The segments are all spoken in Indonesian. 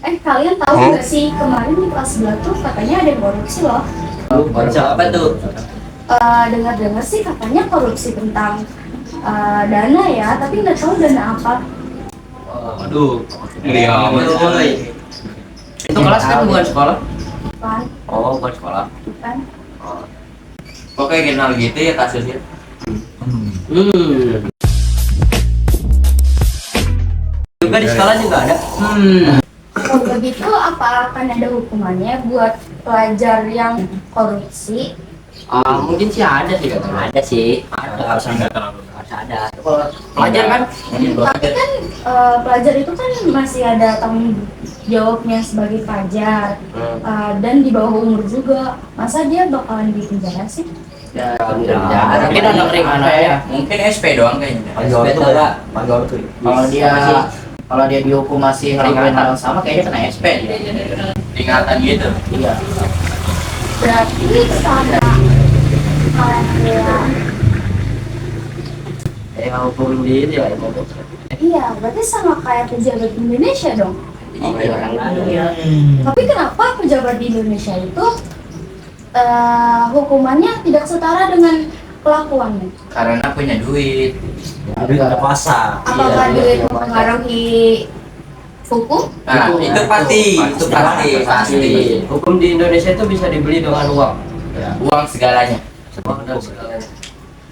Kalian tahu nggak sih kemarin di kelas sebelah tuh katanya ada yang korupsi loh. Korupsi apa tuh? Dengar-dengar sih katanya korupsi tentang dana ya, tapi nggak tahu dana apa. Aduh, iya. Itu kelas kan bukan sekolah? Kan? Oh, bukan sekolah. Kan? Kok kayak kenal gitu ya kasusnya? Juga di sekolah juga ada. Kalau begitu apa akan ada hukumannya buat pelajar yang korupsi? Mungkin sih ada sih katanya. Ada sih. Ada. Harus ada. Pelajar kan? Tapi kan pelajar itu kan masih ada tanggung jawabnya sebagai pelajar dan di bawah umur juga. Masa dia bakalan di penjara sih? Ya, mungkin ada keringanan ya. Mungkin SP doang kayaknya. SP tuh. Kalau dia dihukum masih ngelakuin hal yang sama, kayaknya kena SP dia. Ingatan gitu. Iya. Berarti sama Kayak hukum diri ya itu. iya, berarti sama kayak pejabat di Indonesia dong. Iya. Tapi kenapa pejabat di Indonesia itu hukumannya tidak setara dengan kelakuannya? Karena punya duit. Tapi nggak ada pasar. Apakah duit mempengaruhi hukum? Nah, itu pasti. Hukum di Indonesia itu bisa dibeli dengan uang. Uang segalanya.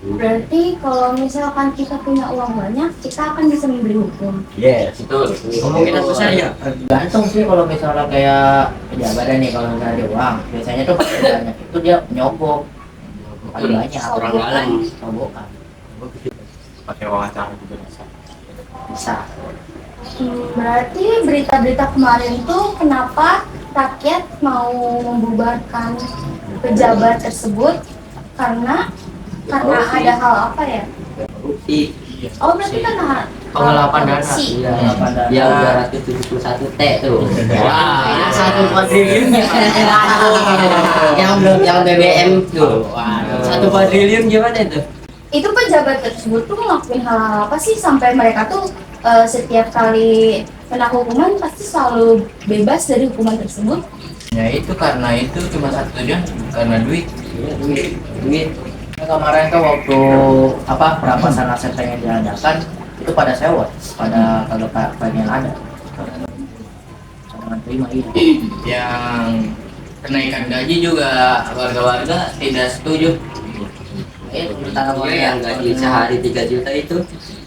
Berarti kalau misalkan kita punya uang banyak, kita akan bisa membeli hukum. Yes. Itu Kemungkinan besar ya. Tergantung sih kalau misalnya kayak pejabat nih, kalau misalnya dia uang, biasanya tuh banyak itu dia nyogok. Paling banyak orang dalam. nyogokan. Pakai wawancara juga Bisa. Berarti berita-berita kemarin tuh kenapa rakyat mau membubarkan pejabat tersebut karena ada hal apa ya? Korupsi. Oh berarti kan Penggelapan dana. korupsi. Yang 271 T tuh. Wah, 1 kuadriliun Yang BBM tuh. 1 kuadriliun gimana itu? Itu pejabat tersebut tuh ngelakuin hal-hal apa sih sampai mereka tuh setiap kali kena hukuman pasti selalu bebas dari hukuman tersebut? Ya itu karena itu cuma satu tujuan, karena duit. Duit. Kemarin tuh waktu perampasan aset yang diadakan itu pada sewa, pada kagak pengen ada. Jangan terima ini. Yang kenaikan gaji juga warga-warga tidak setuju. Yang gaji sehari 3 juta itu.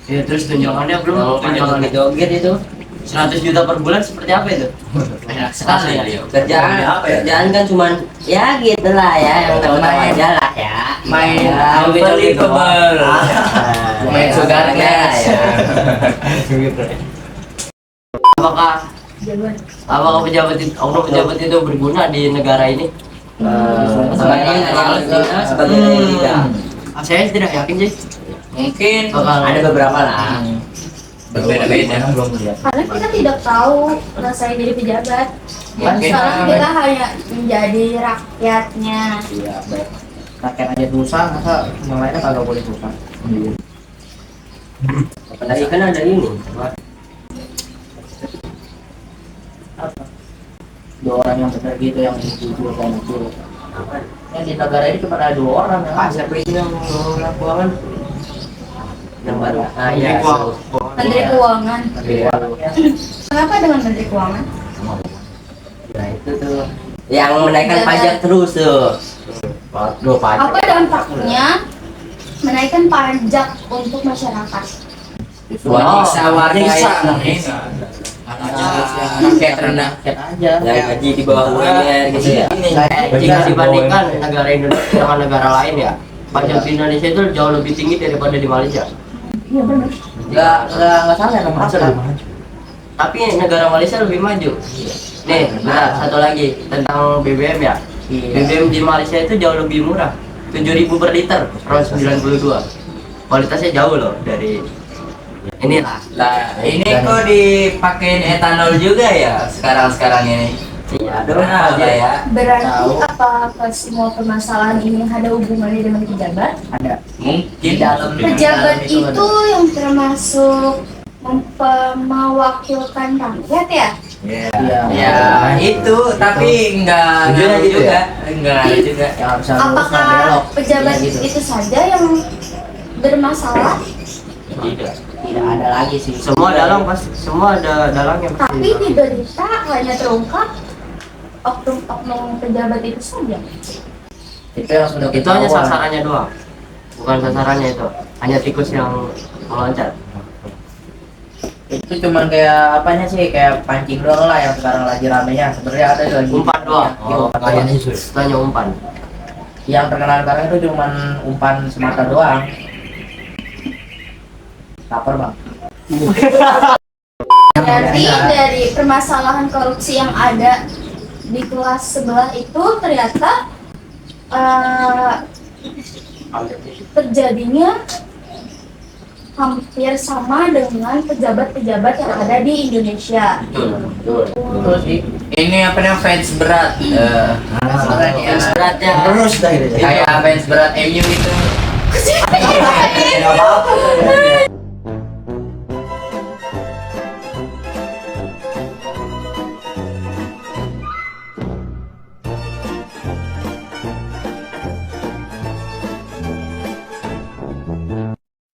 Ya, Terus tunjangannya belum. Tunjangan di joget itu 100 juta per bulan seperti apa itu? Enak sekali ya. Kerjaan kan cuman ya gitulah ya, yang tahu aja lah ya. Main Ya, unbelievable. Main sugar cash. Apakah Jabat. pejabat itu berguna di negara ini? Sebagai tidak. Saya tidak yakin sih. Mungkin Ada beberapa lah. berbeda-beda. Karena kita tidak tahu rasanya jadi pejabat. Mungkin Sekarang kita hanya menjadi rakyatnya. Iya, baik. Rakyat aja susah, masa yang lainnya kagak boleh susah. Apalagi kan ada ini. Dua orang yang benar gitu, yang jujur dan itu. Yang di negara ini cuma ada 2 orang yang Pak siapa itu yang mengelola keuangan? Yang baru. Iya. Menteri Keuangan. Iya. Kenapa dengan Menteri Keuangan? Nah itu tuh yang menaikkan pajak terus tuh. Apa dampaknya menaikkan pajak untuk masyarakat? Buat nyiksa warga Nyiksa. Indonesia. Rakyat rendah. Rakyat aja. Yang gaji di bawah UMR gitu ya. Jika dibandingkan negara Indonesia dengan negara lain ya, pajak di Indonesia itu jauh lebih tinggi daripada di Malaysia. Iya benar. Nggak salah ya nomor Tapi negara Malaysia lebih maju. Nih, nah satu lagi tentang BBM ya. BBM di Malaysia itu jauh lebih murah, 7.000 per liter tahun 92. Kualitasnya jauh loh dari inilah. Lah, ini kok dipakein etanol juga ya sekarang ini. Iya, Kenapa ya? Berarti apakah semua permasalahan ini ada hubungannya dengan pejabat? ada. Mungkin dalam Pejabat itu yang termasuk mewakilkan rakyat ya. Iya. Ya itu, tapi enggak Jujur ngaruh gitu juga, enggak ada juga. Yang harus lurus nah Apakah belok. pejabat Iya, gitu. itu saja yang bermasalah? Tidak. Tidak ada lagi sih. Semua dalang pasti, semua ada dalangnya pasti. Tapi di berita hanya terungkap oknum-oknum pejabat itu saja. Itu yang sudah Itu hanya sasarannya doang, bukan sasarannya itu, hanya tikus yang meloncat. Itu cuman kayak apanya sih, kayak pancing doang lah yang sekarang lagi ramenya. Sebenarnya ada lagi Umpan doang. Oh, kayaknya sih. Istilahnya umpan. yang terkenal sekarang itu cuman umpan semata doang. Lapar bang. Berarti dari permasalahan korupsi yang ada di kelas sebelah itu ternyata terjadinya hampir sama dengan pejabat-pejabat yang ada di Indonesia. Betul sih. Ini apa namanya fans berat. Fans beratnya. Terus dah gitu. Kayak fans berat MU gitu. Tidak apa-apa.